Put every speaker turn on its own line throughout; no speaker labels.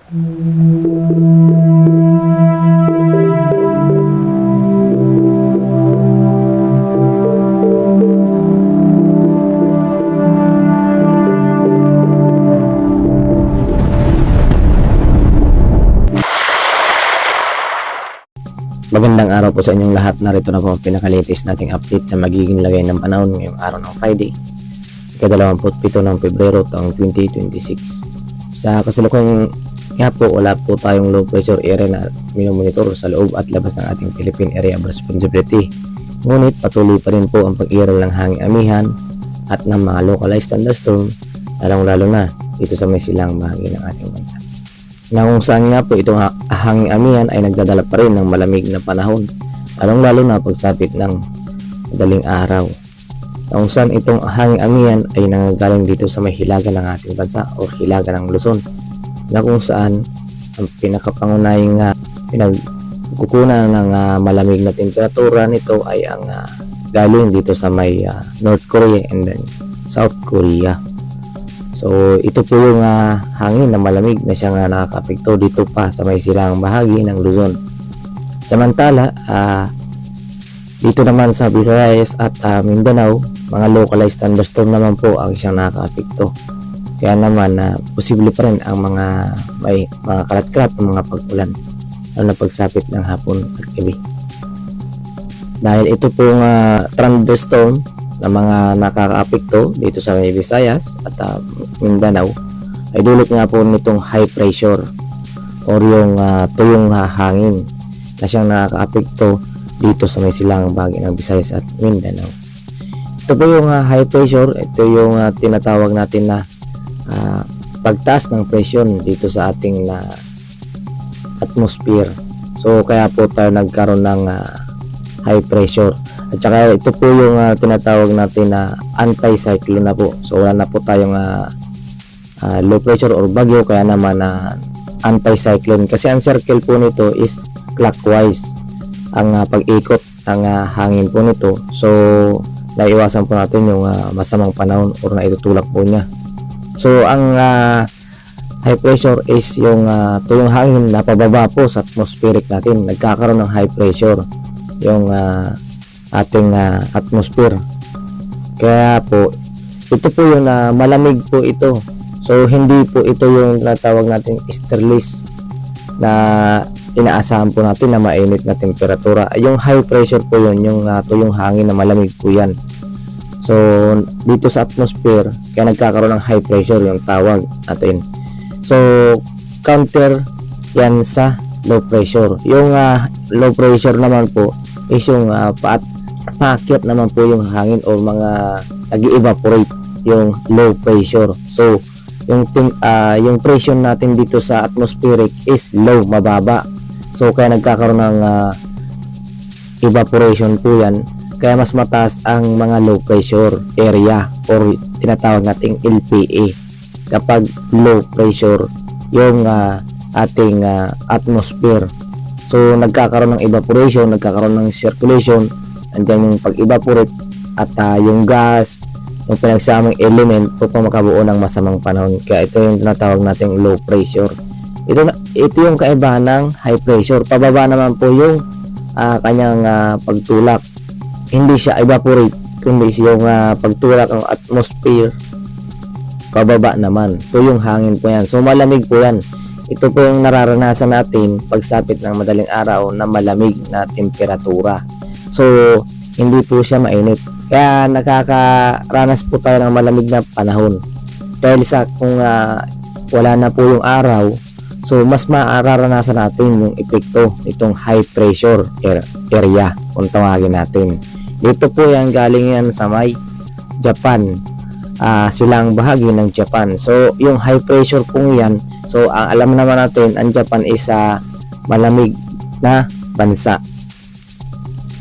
Magandang araw po sa inyong lahat. Narito na po ang pinaka-latest nating update sa magiging lagay ng panahon ngayong araw ng Friday, ika-27 ng Pebrero taong 2026. Sa kasalukuyang nga po, wala po tayong low pressure area na minomonitor sa loob at labas ng ating Philippine Area of Responsibility. Ngunit patuloy pa rin po ang pag-iral ng hanging amihan at ng mga localized thunderstorm, lalong-lalo na dito sa may silang bahagi ng ating bansa, na kung saan nga po itong hanging amihan ay nagdadala pa rin ng malamig na panahon, lalong-lalo na pagsapit ng madaling araw, na kung saan itong hanging amihan ay nanggagaling dito sa may hilaga ng ating bansa o hilaga ng Luzon, na kung saan ang pinakapangunahing pinagkukunan ng malamig na temperatura nito ay ang galing dito sa may North Korea and then South Korea. So ito po yung hangin na malamig na siyang nakakapekto dito pa sa may silang bahagi ng Luzon. Samantala, dito naman sa Visayas at Mindanao, mga localized thunderstorm naman po ang siyang nakakapekto. Kaya naman posible pa rin ang mga kalat-kalat ng mga pag-ulan, lalo na pagsapit ng hapon at gabi. Dahil ito pong thunderstorm na mga nakakaapekto dito sa Visayas at Mindanao ay dulot nga po nitong high pressure o yung tuyong hangin na siyang nakakaapekto dito sa may silang bahagi ng Visayas at Mindanao. Ito po yung high pressure, ito yung tinatawag natin na pagtaas ng presyon dito sa ating atmosphere. So kaya po tayo nagkaroon ng high pressure. At saka ito po yung tinatawag natin na anti-cyclone na po. So wala na po tayong low pressure or bagyo, kaya naman anti-cyclone. Kasi ang circle po nito is clockwise ang pag-ikot ng hangin po nito. So naiwasan po natin yung masamang panahon or na itutulak po niya. So ang high pressure is yung tuyong hangin na pababa po sa atmospheric natin. Nagkakaroon ng high pressure yung ating atmosphere. Kaya po ito po yung malamig po ito. So hindi po ito yung tinatawag natin easterlies na inaasahan po natin na mainit na temperatura. Yung high pressure po yun, yung tuyong hangin na malamig po yan. So dito sa atmosphere, kaya nagkakaroon ng high pressure yung tawag natin. So counter yan sa low pressure. Yung low pressure naman po is yung paakyat naman po yung hangin o mga nag-evaporate yung low pressure. So yung pressure natin dito sa atmospheric is low, mababa. So kaya nagkakaroon ng evaporation po yan. Kaya mas mataas ang mga low pressure area or tinatawag nating LPA kapag low pressure yung ating atmosphere. So nagkakaroon ng evaporation, nagkakaroon ng circulation, andyan yung pag-evaporate at yung gas, yung pinagsamang element upang makabuo ng masamang panahon. Kaya ito yung tinatawag nating low pressure. Ito yung kaibahan ng high pressure. Pababa naman po yung kanyang pagtulak. Hindi siya evaporate, kundi yung pagtulak ng atmosphere pababa naman. Ito yung hangin po yan. So malamig po yan. Ito po yung nararanasan natin pagsapit ng madaling araw na malamig na temperatura. So hindi po siya mainit. Kaya nakakaranas po tayo ng malamig na panahon. Dahil sa kung wala na po yung araw, so mas mararanasan natin yung epekto nitong high pressure area kung tawagin natin. Dito po yan, galing yan sa may Japan, silang bahagi ng Japan. So yung high pressure po yan, so alam naman natin ang Japan is malamig na bansa.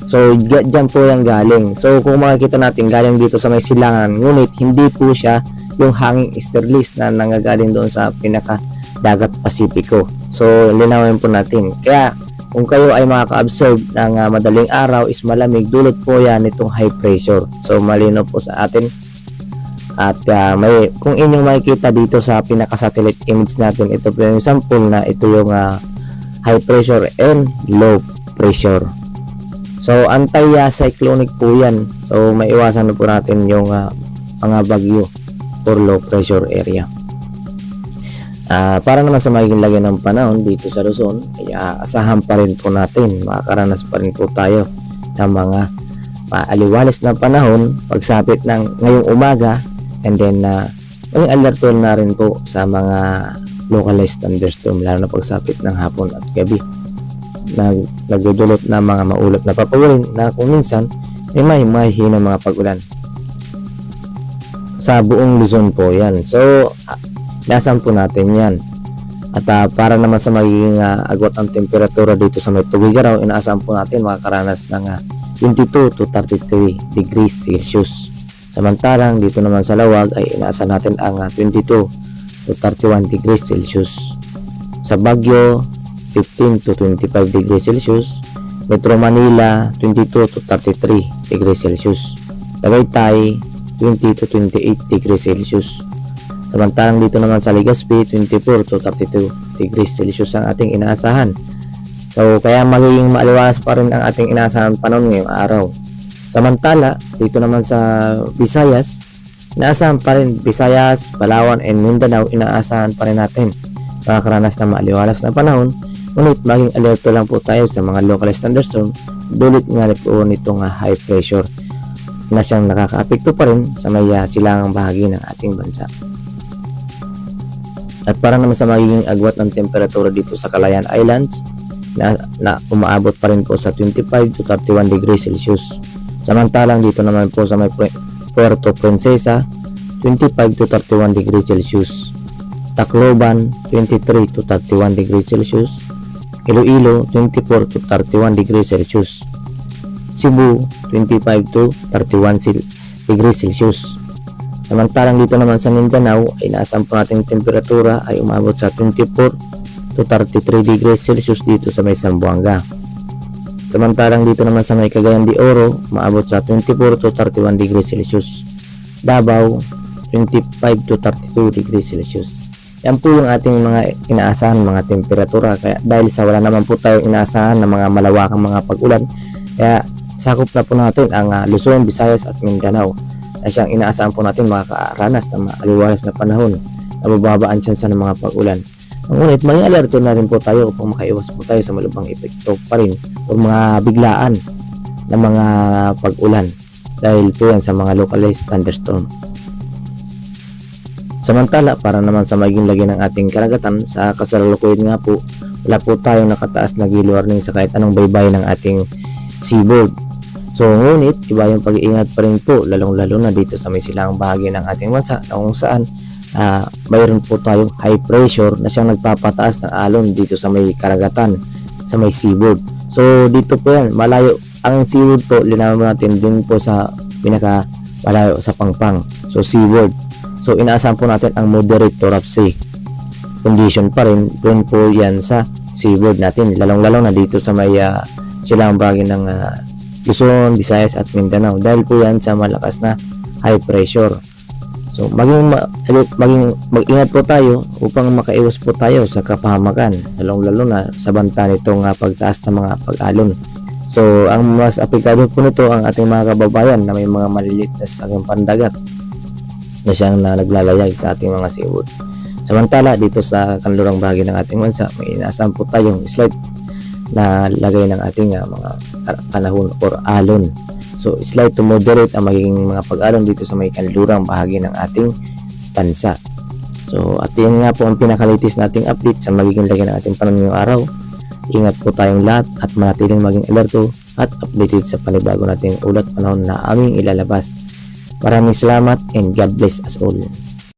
So dyan po yan galing. So kung makikita natin, galing dito sa may silangan, ngunit hindi po siya yung hanging easterlies na nanggagaling doon sa pinaka dagat Pasipiko. So linawin po natin. Kaya kung kayo ay makaka-absorb ng madaling araw is malamig, dulot po yan itong high pressure. So malino po sa atin At kung inyong makikita dito sa pinaka-satellite image natin, ito po yung sample na ito yung high pressure and low pressure. So anti-cyclonic po yan. So maiwasan na po natin yung mga bagyo for low pressure area. Para naman sa magiging lagay ng panahon dito sa Luzon, ay asahan pa rin po natin, makakaranas pa rin po tayo ng mga maaliwalas na panahon pagsapit ng ngayong umaga, and then maging alerto na rin po sa mga localized thunderstorm, lalo na pagsapit ng hapon at gabi. Nagdudulot na mga maulap na papawirin na kung minsan may mahihinang mga pag-ulan sa buong Luzon po yan. So inasahan po natin yan. At para naman sa magiging agwat ang temperatura dito sa may Tugigaraw, inaasahan po natin makakaranas ng 22 to 33 degrees Celsius. Samantalang dito naman sa Lawag ay inaasahan natin ang 22 to 31 degrees Celsius. Sa Baguio, 15 to 25 degrees Celsius. Metro Manila, 22 to 33 degrees Celsius. Tagaytay, 20 to 28 degrees Celsius. Samantalang dito naman sa Legazpi, 24 to 32 degrees Celsius ang ating inaasahan. So kaya magiging maaliwalas pa rin ang ating inaasahan panahon ngayong araw. Samantala dito naman sa Visayas, inaasahan pa rin Visayas, Palawan and Mindanao, inaasahan pa rin natin makakaranas na maaliwalas na panahon. Ngunit maging alerto lang po tayo sa mga localized thunderstorm dulot nga po nitong high pressure na siyang nakakaapekto pa rin sa may silangang bahagi ng ating bansa. At para naman sa magiging agwat ng temperatura dito sa Calayan Islands, na umaabot pa rin po sa 25 to 31 degrees Celsius. Samantalang dito naman po sa may Puerto Princesa, 25 to 31 degrees Celsius. Tacloban, 23 to 31 degrees Celsius. Iloilo, 24 to 31 degrees Celsius. Cebu, 25 to 31 degrees Celsius. Samantalang dito naman sa Mindanao ay inaasahan po natin temperatura ay umabot sa 24 to 33 degrees Celsius dito sa may Zamboanga. Samantalang dito naman sa may Cagayan de Oro, umabot sa 24 to 31 degrees Celsius. Davao, 25 to 32 degrees Celsius. Yan po yung ating mga inaasahan mga temperatura. Kaya dahil sa wala naman po tayong inaasahan ng mga malawakang mga pag-ulan, kaya sakop na po natin ang Luzon, Visayas at Mindanao na siyang inaasahan po natin makakaranas ng maaliwalas na panahon na bababa ang tsansa ng mga pag-ulan. Ngunit may alerto na rin po tayo upang makaiwas po tayo sa malubhang epekto pa rin o mga biglaan na mga pag-ulan dahil po yan sa mga localized thunderstorm. Samantala, para naman sa maging lagay ng ating karagatan, sa kasalukuyan nga po, wala po tayong nakataas na gale warning sa kahit anong baybay ng ating seaboard. So ngunit iba yung pag-iingat pa rin po, lalong-lalo na dito sa may silang bahagi ng ating bansa na kung saan mayroon po tayong high pressure na siyang nagpapataas ng alon dito sa may karagatan, sa may seaboard. So dito po yan, malayo ang seaboard po, linawin natin din po sa pinaka malayo sa Pangpang, so seaboard. So inaasahan po natin ang moderate to rough sea condition pa rin doon po yan sa seaboard natin, lalong-lalo na dito sa may silang bahagi ng Luzon, Visayas at Mindanao dahil po yan sa malakas na high pressure. So mag-ingat po tayo upang makaiwas po tayo sa kapahamakan, lalong-lalo na sa banta nitong pagtaas ng mga pag-alon. So ang mas apektado po nito ang ating mga kababayan na may mga maliliit na sasakyang pandagat na siyang naglalayag sa ating mga seaboard. Samantala dito sa kanlurang bahagi ng ating bansa, may inaasahan po tayong slight na lagay ng ating mga panahon or alon. So slight to moderate ang magiging mga pag-alon dito sa may kanlurang bahagi ng ating bansa. So at yan nga po ang pinakalitis nating update sa magiging lagay ng ating panahon ngayong araw. Ingat po tayong lahat at manatiling maging alerto at updated sa panibago nating ulat panahon na aming ilalabas. Maraming salamat and God bless us all.